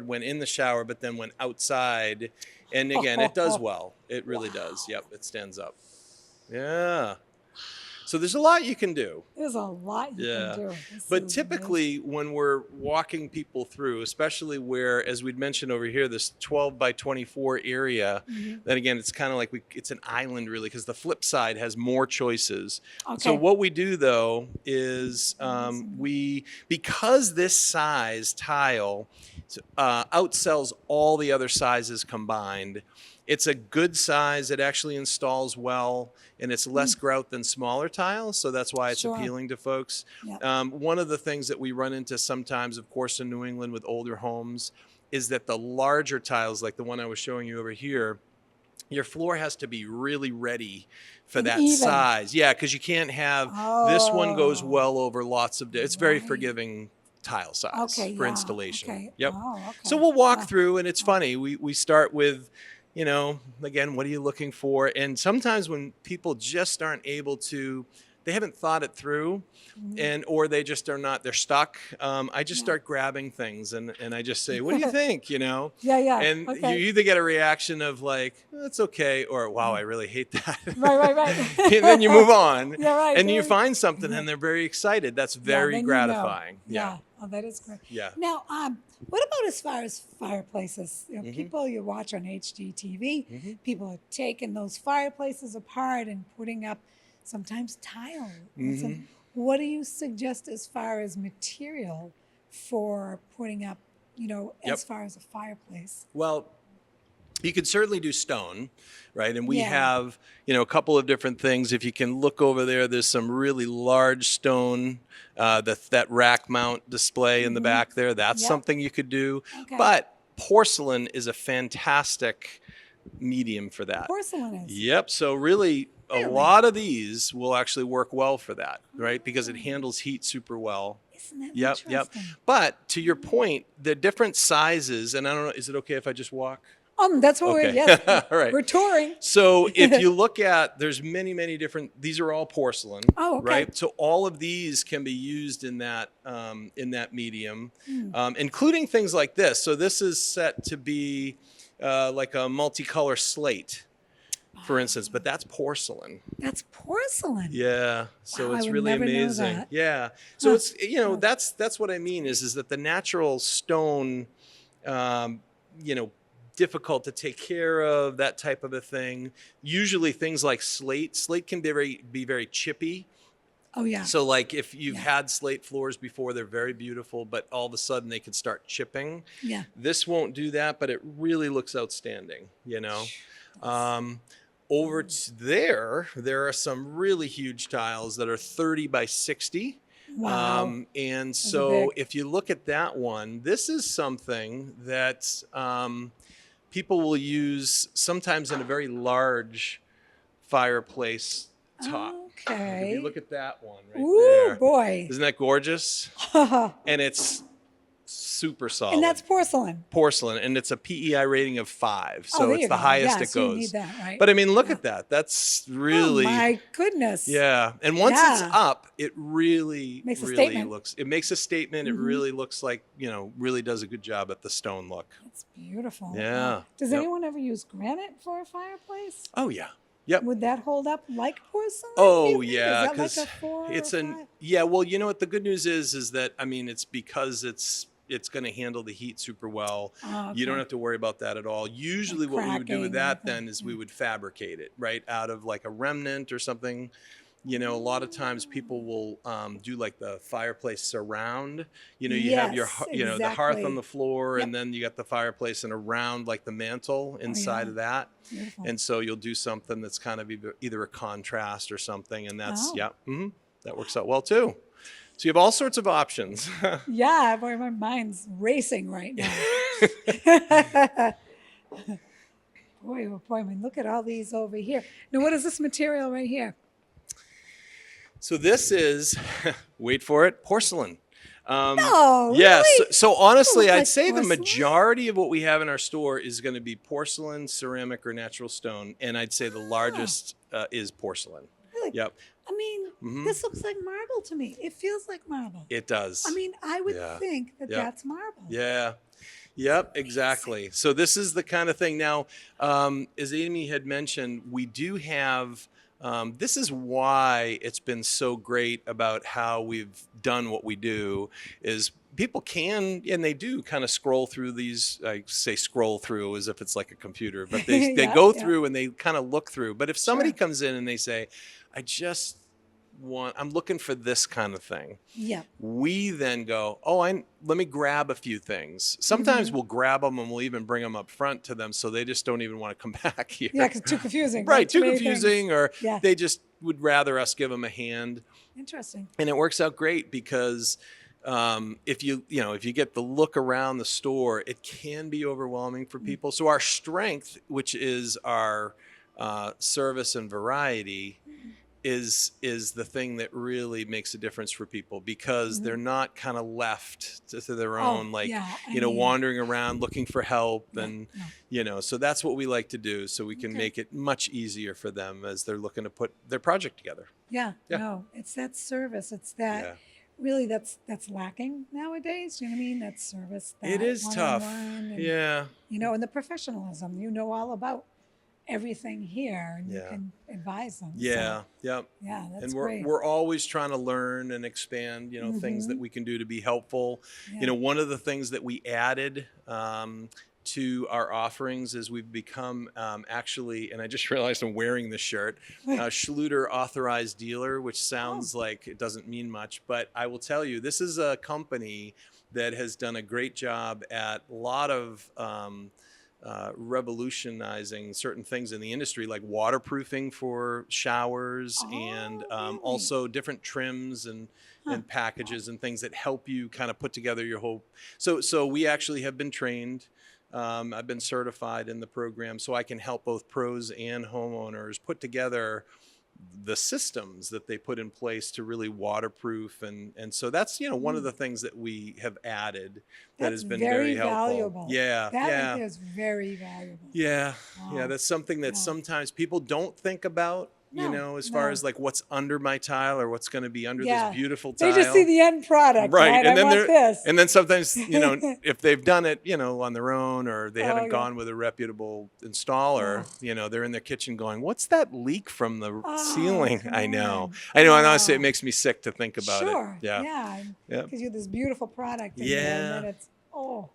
went in the shower, but then went outside. And again, it does well. It really does. Yep, it stands up. Yeah. So there's a lot you can do. There's a lot you can do. But typically when we're walking people through, especially where, as we'd mentioned over here, this 12 by 24 area, then again, it's kind of like it's an island really, because the flip side has more choices. Okay. So what we do though is because this size tile outsells all the other sizes combined, it's a good size. It actually installs well, and it's less grout than smaller tiles, so that's why it's appealing to folks. Yep. One of the things that we run into sometimes, of course, in New England with older homes is that the larger tiles, like the one I was showing you over here, your floor has to be really ready for that size. Yeah, because you can't have, this one goes well over lots of, it's very forgiving tile size for installation. Okay. Yep. Oh, okay. So we'll walk through, and it's funny. We start with, you know, again, what are you looking for? And sometimes when people just aren't able to, they haven't thought it through, or they just are not, they're stuck. I just start grabbing things and I just say, what do you think? You know? And you either get a reaction of like, it's okay, or wow, I really hate that. Right. And then you move on. And you find something and they're very excited. That's very gratifying. Oh, that is great. Yeah. Now, what about as far as fireplaces? You know, people you watch on HGTV, people are taking those fireplaces apart and putting up sometimes tile. So what do you suggest as far as material for putting up, you know, as far as a fireplace? Well, you could certainly do stone, right? And we have, you know, a couple of different things. If you can look over there, there's some really large stone, that rack mount display in the back there. That's something you could do. But porcelain is a fantastic medium for that. Porcelain is? Yep. So really, a lot of these will actually work well for that, right? Because it handles heat super well. Isn't that interesting? But to your point, the different sizes, and I don't know, is it okay if I just walk? That's what we're, all right. We're touring. So if you look at, there's many different, these are all porcelain, right? So all of these can be used in that medium, including things like this. So this is set to be like a multicolor slate, for instance, but that's porcelain. That's porcelain. Yeah. So wow, it's really amazing. Yeah. So it's, you know, that's what I mean is that the natural stone, you know, difficult to take care of, that type of a thing. Usually things like slate can be very chippy. Oh yeah. So like if you've had slate floors before, they're very beautiful, but all of a sudden they can start chipping. Yeah. This won't do that, but it really looks outstanding, you know. Over there are some really huge tiles that are 30 by 60. Wow. And so if you look at that one, this is something that people will use sometimes in a very large fireplace top. Okay. If you look at that one right there. Ooh, boy. Isn't that gorgeous? And it's super solid. And that's porcelain. Porcelain, and it's a PEI rating of 5, so it's the highest it goes. You need that, right? But I mean, look at that. That's really. Oh my goodness. Yeah, and once it's up, it really makes a really statement. looks. It makes a statement. It really looks like, you know, really does a good job at the stone look. It's beautiful. Yeah. Does anyone ever use granite for a fireplace? Oh yeah. Yep. Would that hold up like porcelain? Oh yeah, because like it's well, you know what the good news is that I mean it's because it's going to handle the heat super well. You don't have to worry about that at all. Usually what we would do with that then is we would fabricate it, right, out of like a remnant or something. You know, a lot of times people will do like the fireplace surround. You know, you have your, you know, the hearth on the floor, and then you got the fireplace and around like the mantle inside of that. Beautiful. And so you'll do something that's kind of either a contrast or something, and that's that works out well too. So you have all sorts of options. Yeah, boy, my mind's racing right now. Boy, oh boy, I mean, look at all these over here. Now, what is this material right here? So this is, wait for it, porcelain. No, yeah, really? so honestly, I'd say porcelain? the majority of what we have in our store is going to be porcelain, ceramic, or natural stone. And I'd say the largest is porcelain. Really? Yep. I mean, this looks like marble to me. It feels like marble. It does. I mean, I would think that that's marble. Yeah. Yep, exactly. So this is the kind of thing. Now, as Amy had mentioned, we do have This is why it's been so great about how we've done what we do is people can, and they do kind of scroll through these, I say scroll through as if it's like a computer, but they go through and they kind of look through. But if somebody comes in and they say, I'm looking for this kind of thing. Yeah. We then go, let me grab a few things. Sometimes we'll grab them and we'll even bring them up front to them so they just don't even want to come back here. Yeah, because too confusing. Right, too confusing, or Yeah. they just would rather us give them a hand. Interesting. And it works out great because if you get the look around the store, it can be overwhelming for people. So our strength, which is our service and variety, is the thing that really makes a difference for people because they're not kind of left to their own, wandering around looking for help. And, so that's what we like to do so we can make it much easier for them as they're looking to put their project together. Yeah. No, it's that service. It's that really that's lacking nowadays. You know what I mean? That service. That it is tough. And, and the professionalism, all about everything here, and you can advise them. Yeah, so, that's and great. we're always trying to learn and expand, things that we can do to be helpful. One of the things that we added to our offerings is we've become actually, and I just realized I'm wearing this shirt, Schluter Authorized Dealer, which sounds like it doesn't mean much, but I will tell you, this is a company that has done a great job at a lot of revolutionizing certain things in the industry, like waterproofing for showers and also different trims and packages and things that help you kind of put together your whole. So we actually have been trained. I've been certified in the program, so I can help both pros and homeowners put together the systems that they put in place to really waterproof, and so that's one of the things that we have added that has been very helpful. Valuable. That is very valuable. Yeah, that's something that sometimes people don't think about. As far as like what's under my tile or what's going to be under this beautiful tile. They just see the end product, right? And then sometimes, if they've done it, on their own or they haven't gone with a reputable installer, they're in their kitchen going, "What's that leak from the ceiling?" I know. And honestly, it makes me sick to think about it. Yeah. Because you have this beautiful product. And then it's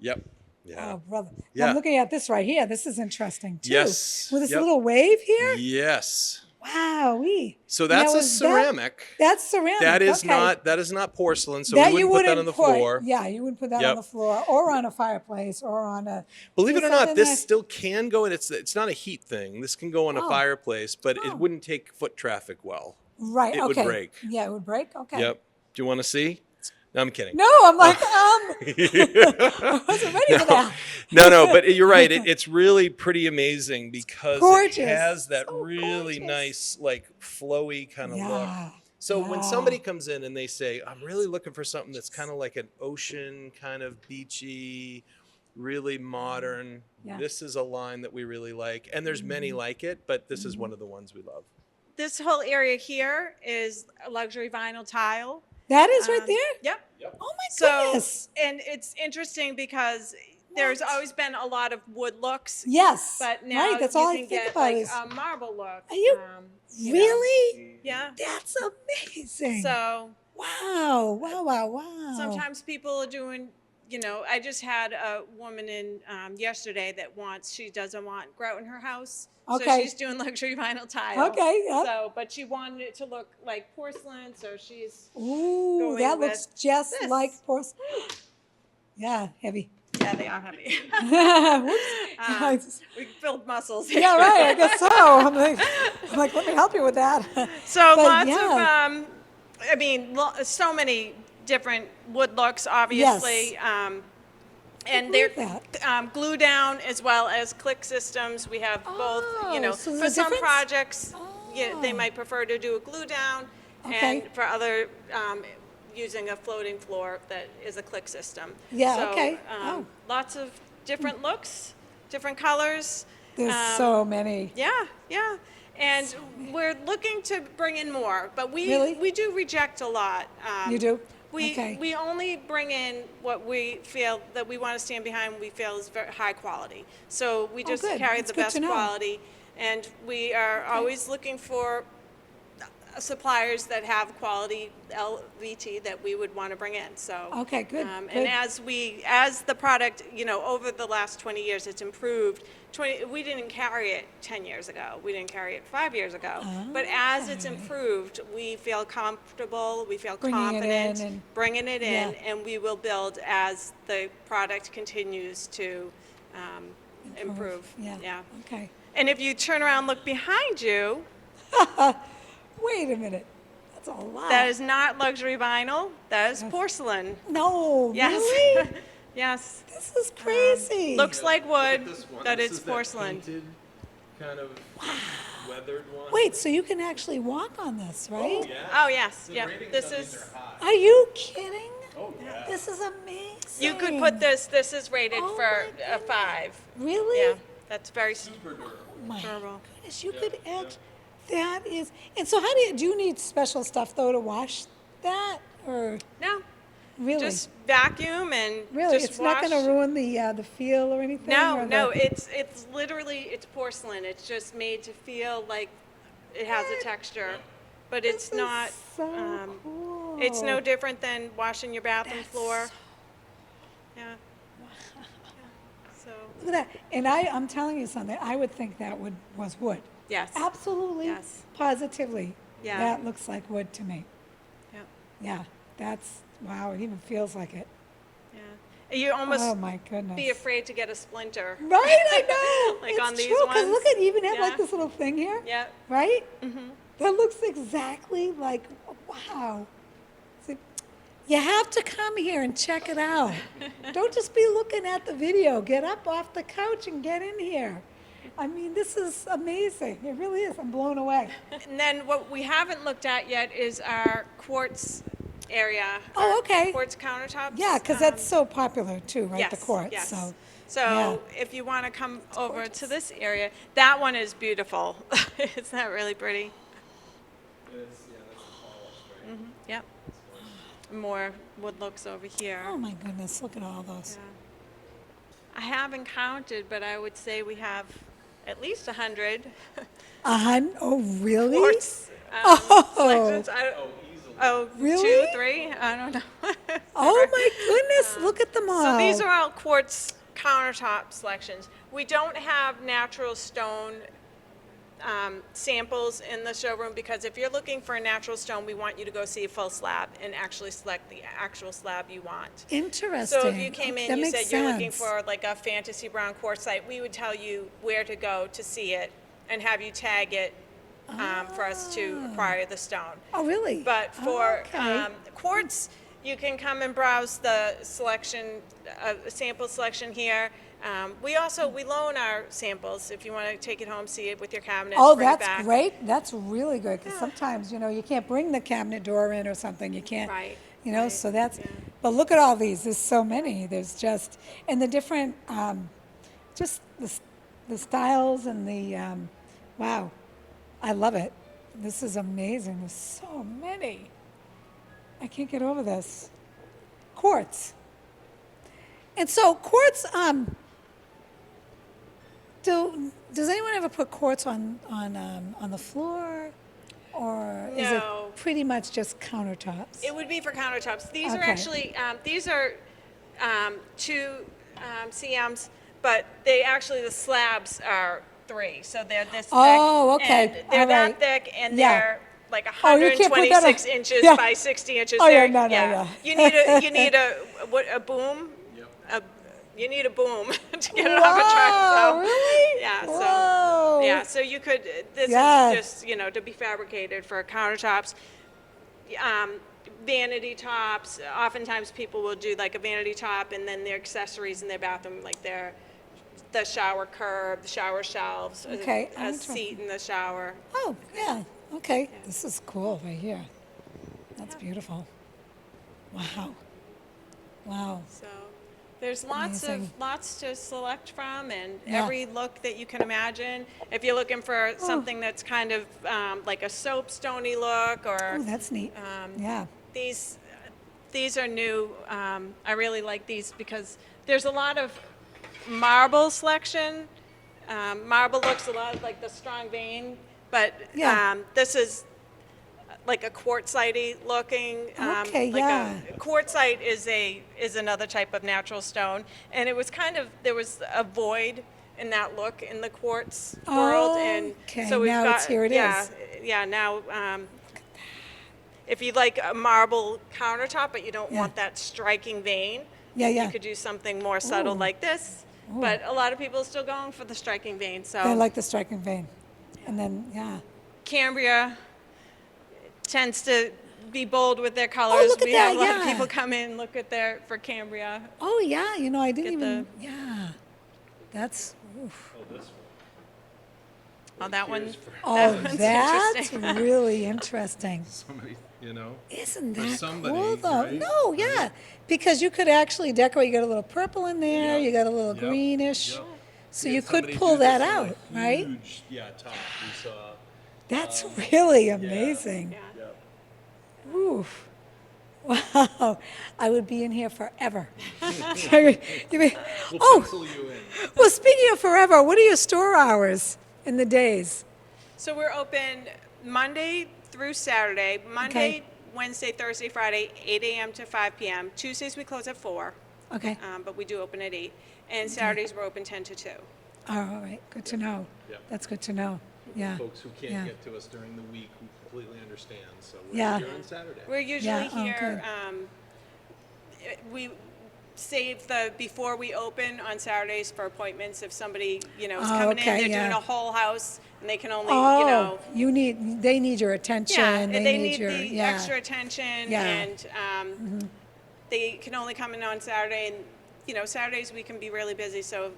Yep. Yeah. Oh, brother. I'm looking at this right here. This is interesting too. Yes. With this little wave here. Yes. Wow. So that's a ceramic. That's ceramic. That is not porcelain. So we wouldn't put that on the floor. Yeah, you wouldn't put that on the floor or on a fireplace or on a. Believe it or not, this still can go in. It's not a heat thing. This can go on a fireplace, but it wouldn't take foot traffic well. Right. It would break. Yeah, it would break. Okay. Yep. Do you want to see? No, I'm kidding. No, I'm like, I wasn't ready for that. No, but you're right. It's really pretty amazing because gorgeous. It has that really nice, like flowy kind of look. So when somebody comes in and they say, I'm really looking for something that's kind of like an ocean, kind of beachy, really modern, this is a line that we really like. And there's many like it, but this is one of the ones we love. This whole area here is a luxury vinyl tile. That is right there? Yep. Oh my goodness. And it's interesting because there's always been a lot of wood looks. Yes. But now that's you all can I think get about like a marble look. Are you really? Yeah. That's amazing. So wow. Sometimes people are doing, I just had a woman in yesterday that she doesn't want grout in her house. Okay. So she's doing luxury vinyl tile. Okay. Yep. So, but she wanted it to look like porcelain, so she's going that looks just like porcelain. Yeah, heavy. Yeah, they are heavy. We build muscles. Yeah, right. I guess so. I'm like, let me help you with that. So lots of, so many different wood looks, obviously. Yes. And they're glue down as well as click systems. We have both, so for some projects, they might prefer to do a glue down, and for other, using a floating floor that is a click system. Yeah, so, lots of different looks, different colors. There's so many. Yeah. And we're looking to bring in more, but we do reject a lot. You do? We only bring in what we feel that we want to stand behind, we feel is very high quality. So we just carry the best quality, and we are always looking for suppliers that have quality LVT that we would want to bring in. So Okay, good, And good. as the product, over the last 20 years, it's improved. We didn't carry it 10 years ago. We didn't carry it 5 years ago. But as it's improved, we feel comfortable, we feel Bringing it confident in and- bringing it in, Yeah. and we will build as the product continues to improve. Yeah. Okay. And if you turn around, look behind you, Wait a minute. That's a lot. that is not luxury vinyl. That is porcelain. No, Yes. really? Yes. This is crazy. Looks like wood, This one, but this it's is that porcelain. painted kind of weathered one. Wait, so you can actually walk on this, right? Oh, yes. The Yep. ratings This on these is. are high. Are you kidding? Oh yeah. This is amazing. You could put this. This is rated Oh for my a 5. Really? Yeah. That's very Super durable. My durable. goodness, you could act. That is. And so, how do you need special stuff though to wash that, or No. really? Just vacuum and really, just it's wash. not going to ruin the feel or anything. No, or no, the- it's literally, it's porcelain. It's just made to feel like it has a texture, but it's This is not. So cool. It's no different than washing your bathroom floor. Yeah. So Look at that. And I'm telling you something. I would think that was wood. yes. Absolutely. Yes. Positively. Yeah. That looks like wood to me. Yeah. Yeah. That's wow. It even feels like it. Yeah. You almost Oh my goodness. be afraid to get a splinter. Right, I know. Like it's on these true, because look ones. at, you even have like Yeah. this little thing here. Yeah. Right? Mm-hmm. That looks exactly like, wow. See, you have to come here and check it out. Don't just be looking at the video. Get up off the couch and get in here. I mean, this is amazing. It really is. I'm blown away. And then what we haven't looked at yet is our quartz area. Oh, our okay. Quartz countertops. Yeah, because that's so popular too, right? Yes, The quartz. yes. So, So if you want to come over to this area, that one is beautiful. Isn't that really pretty? That's the polished, right? Yep. More wood looks over here. oh my goodness, look at all those. I haven't counted, but I would say we have at least 100 Oh, really? quartz Oh. selections. Oh, easily. Oh, Really? 2, 3? I don't know. Oh my goodness, look at them all. So these are all quartz countertop selections. We don't have natural stone samples in the showroom because if you're looking for a natural stone, we want you to go see a full slab and actually select the actual slab you want. Interesting. So if you came in, That you makes said you're looking sense. for like a fantasy brown quartzite, we would tell you where to go to see it and have you tag it for us to acquire the stone. Oh, really? But for okay. quartz, you can come and browse the selection, sample selection here. We loan our samples if you want to take it home, see it with your cabinet. Oh, bring it that's back. great. That's really good because sometimes, you can't bring the cabinet door in or something. You can't, Right, so that's, but look at all these. There's so many. There's just, and the different, just the styles and the, wow, I love it. This is amazing. There's so many. I can't get over this. Quartz. And so quartz, does anyone ever put quartz on the floor, or is No. it pretty much just countertops? It would be for countertops. These are Okay. actually, these are 2 CMs, but the slabs are 3. So they're this thick. Oh, okay. And they're All that right. thick and Yeah. they're like Oh, you can't put that on- 126 inches Yeah. by 60 inches. Oh, yeah, They're- no, yeah. You need a boom. You need a boom to get it off a truck. Wow, So, really? Yeah. So Whoa. yeah. So you could. This Yes. is just to be fabricated for countertops. Vanity tops. Oftentimes people will do like a vanity top and then their accessories in their bathroom, like the shower curb, the shower shelves, Okay, a interesting. seat in the shower. Oh, yeah. Okay. This is cool right here. That's beautiful. Wow. Wow. So there's Amazing. lots to select from, and Yeah. every look that you can imagine. If you're looking for something that's kind of like a soapstone-y look, or Oh, that's neat. Yeah. these are new. I really like these because there's a lot of marble selection. Marble looks a lot like the strong vein, but Yeah. this is like a quartzite looking. Okay, like yeah. Quartzite is another type of natural stone, and it was there was a void in that look in the quartz world, and Okay, so we've now got here it yeah, is. yeah. Now, if you like a marble countertop, but you don't Yeah. want that striking vein, Yeah, yeah. you could do something more subtle Ooh. like this. But a lot of people are still going for the striking vein. So They like the striking vein. And then, yeah. Cambria tends to be bold with their colors. look at We have that, a lot of yeah. people come in, look at for Cambria. Oh, yeah, I didn't Get even, yeah. That's, oof. Oh, that one. Oh, one's that's interesting. really interesting. Somebody, Isn't For that somebody, cool, though? right? No, yeah, because you could actually decorate. You got a little purple in there. Yep. You got a little Yep. greenish. Yep. So you could pull that out, right? Huge, top. We saw. That's really amazing. Yeah. Yep. Oof. Wow. I would be in here forever. We'll Oh, pencil you in. well, speaking of forever, what are your store hours in the days? So we're open Monday through Saturday. Monday, Wednesday, Thursday, Friday, 8 a.m. to 5 p.m. Tuesdays we close at 4, Okay. but we do open at 8. And Saturdays we're open 10 to 2. All right. Good to know. Yeah. That's good to know. Yeah. Folks who can't Yeah. get to us during the week, we completely understand. So we're Yeah. here on Saturday. We're usually Yeah, oh, here. We save before we open on Saturdays for appointments. If somebody is coming in, okay, they're yeah. doing a whole house and they can only Oh, they need your attention. yeah, They need your, the yeah. extra attention, Yeah. and they can only come in on Saturday. And Saturdays we can be really busy, so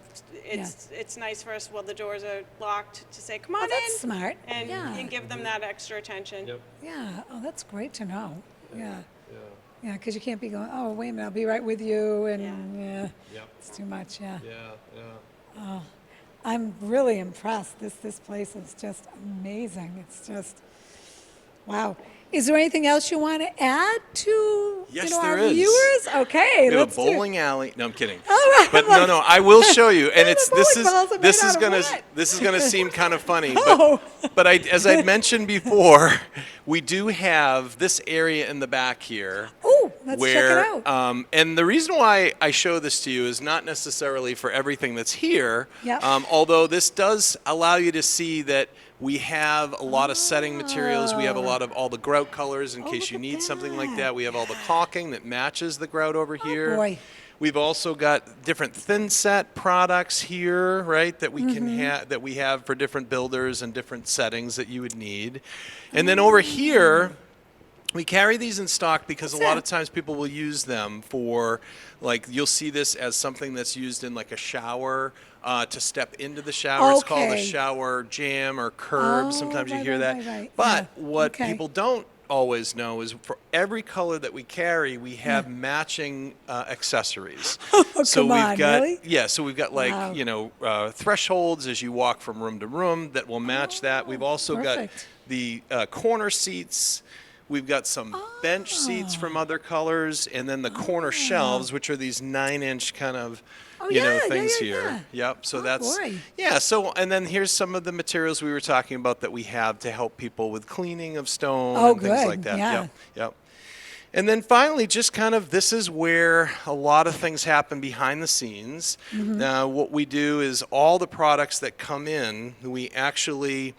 it's nice for us while the doors are locked to say, "Come on in," That's smart. and Yeah. give them that extra attention. Yep. Yeah. Oh, that's great to know. Yeah. Yeah. Yeah, because you can't be going, oh, wait a minute, I'll be right with you. And yeah, Yep. it's too much. Yeah. Yeah. Yeah. I'm really impressed. This place is just amazing. It's just, wow. Is there anything else you want to add to Yes, our there is. viewers? Okay, We have let's a do it. bowling alley. No, I'm kidding. All right, But I'm no, I will show you. And Yeah, it's the this bowling is balls are this made is out of gonna what? this is gonna seem kind of funny. Oh. But as I'd mentioned before, we do have this area in the back here. Oh, let's where, check it out. And the reason why I show this to you is not necessarily for everything that's here. Yep. Although this does allow you to see that we have a lot of setting materials. We have a lot of all the grout colors in case look you at need something like that. that. We have all the caulking that matches the grout over here. boy. We've also got different thin set products here, right? That we can that we have for different builders and different settings that you would need. And then over here, we carry these in stock because a lot of times people will use them for, like, you'll see this as something that's used in like a shower to step into the shower. It's called a Okay. shower jam or curb. Oh, Sometimes you right, hear right, that. right, right. But Yeah. what Okay. people don't always know is for every color that we carry, we have matching accessories. Oh, So come we've on, got really? so we've got Wow. thresholds as you walk from room to room that will match that. We've also got perfect. the corner seats. We've got some bench seats from other colors, and then the corner shelves, which are these 9-inch kind of things here. yeah. Yep. So Oh, that's boy. So and then here's some of the materials we were talking about that we have to help people with cleaning of stone Oh, and things good. like that. Yeah. Yep. And then finally, just kind of this is where a lot of things happen behind the scenes. What we do is all the products that come in, we actually,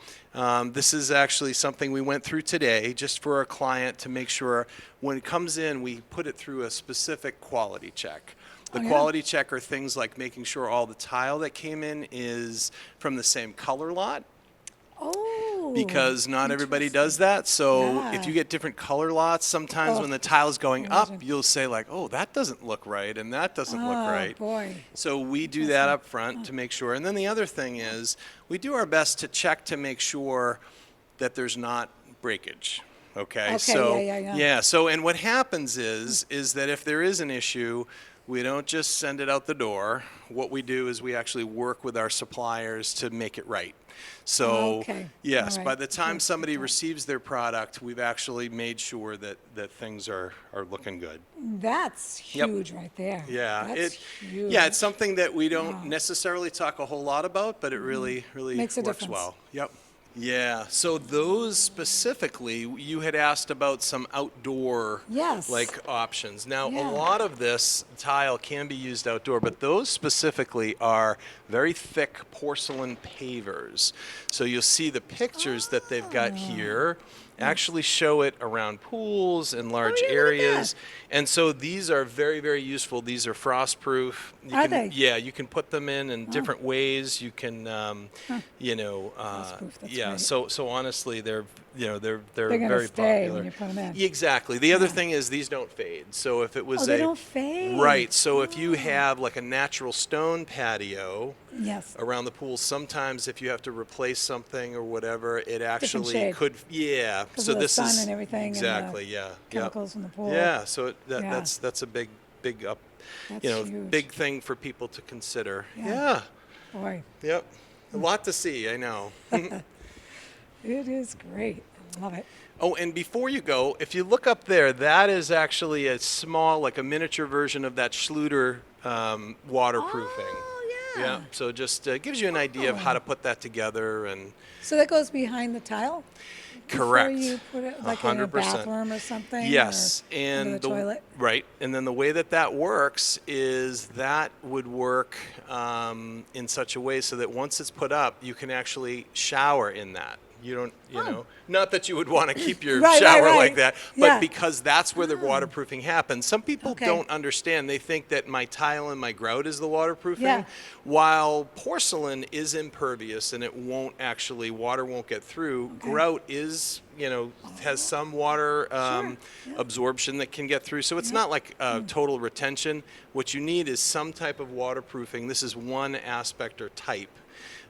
this is actually something we went through today just for our client to make sure when it comes in, we put it through a specific quality check. The quality check are things like making sure all the tile that came in is from the same color lot. Oh. Because not everybody does that. So Yeah. if you get different color lots, sometimes when the tile's going up, you'll say like, oh, that doesn't look right and that doesn't look right. Oh, boy. So we do that up front to make sure. And then the other thing is we do our best to check to make sure that there's not breakage. Okay. So yeah. So and what happens is that if there is an issue, we don't just send it out the door. What we do is we actually work with our suppliers to make it right. So yes, All right. by the time Good, somebody good. receives their product, we've actually made sure that things are looking good. That's Yep. huge right there. Yeah, That's huge. it's something that we don't necessarily talk a whole lot about, but it really Makes a works difference. well. Yep. Yeah, so those specifically, you had asked about some outdoor Yes. like options. Now, Yeah. a lot of this tile can be used outdoor, but those specifically are very thick porcelain pavers. So you'll see the pictures that they've got here actually show it around pools and large yeah, look at areas. that. And so these are very, very useful. These are frost-proof. Are they? Yeah, you can put them in different ways. You can, you know, Frostproof, that's yeah. great. So honestly, they're they're They're gonna very stay popular. when you put 'em in. Exactly. The other thing is these don't fade. So if it was They don't fade. right. So if you have like a natural stone patio Yes. around the pool, sometimes if you have to replace something or whatever, it actually shade. could. Yeah. Because So of the this sun is and everything. exactly. And Yeah. the chemicals from the pool. Yeah. So Yeah. that's a big up. That's You know, huge. big thing for people to consider. Yeah. Yeah. Boy, Yep. A lot to see. I know. it is great. I love it. Oh, and before you go, if you look up there, that is actually a small, like a miniature version of that Schluter waterproofing. Oh, yeah. Yeah. So just gives you an idea of how to put that together and. So that goes behind the tile? Correct. Before you put it like in a 100%. bathroom or something? Yes, or and under the toilet? right, and then the way that works is that would work in such a way so that once it's put up, you can actually shower in that. You don't, you know, not that you would want to keep your Right, shower right. like that, but Yeah. because that's where the waterproofing happens. Some people Okay. don't understand. They think that my tile and my grout is the waterproofing, Yeah. while porcelain is impervious and it won't actually, water won't get through. Grout is, you know, has some water absorption that can get through. So it's not like total retention. What you need is some type of waterproofing. This is one aspect or type.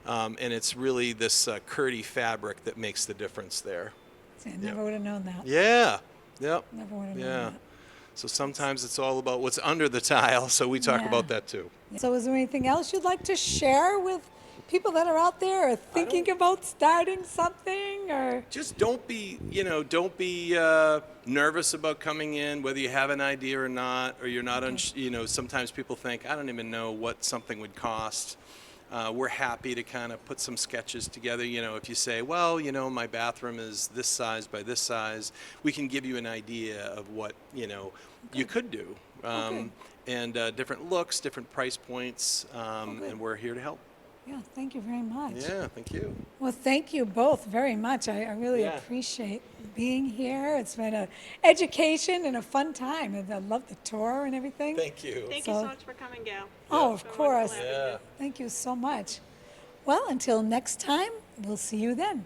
And it's really this curdy fabric that makes the difference there. See, I never would have known that. Yeah. Yep. Never would have Yeah. known So sometimes it's all about what's under the tile. So we talk Yeah. about that too. that. So is there anything else you'd like to share with people that are out there or thinking about starting something or? Just don't be, don't be nervous about coming in, whether you have an idea or not, or you're not, sometimes people think, I don't even know what something would cost. We're happy to kind of put some sketches together. If you say, well, my bathroom is this size by this size, we can give you an idea of what, you could do. And different looks, different price points, and we're here to help. Yeah, thank you very much. Yeah, thank you. Well, thank you both very much. I really Yeah. appreciate being here. It's been an education and a fun time. And I love the tour and everything. Thank you. Thank you so much for coming, Gail. Oh, of It's been course. wonderful having you. Yeah. Thank you so much. Well, until next time, we'll see you then.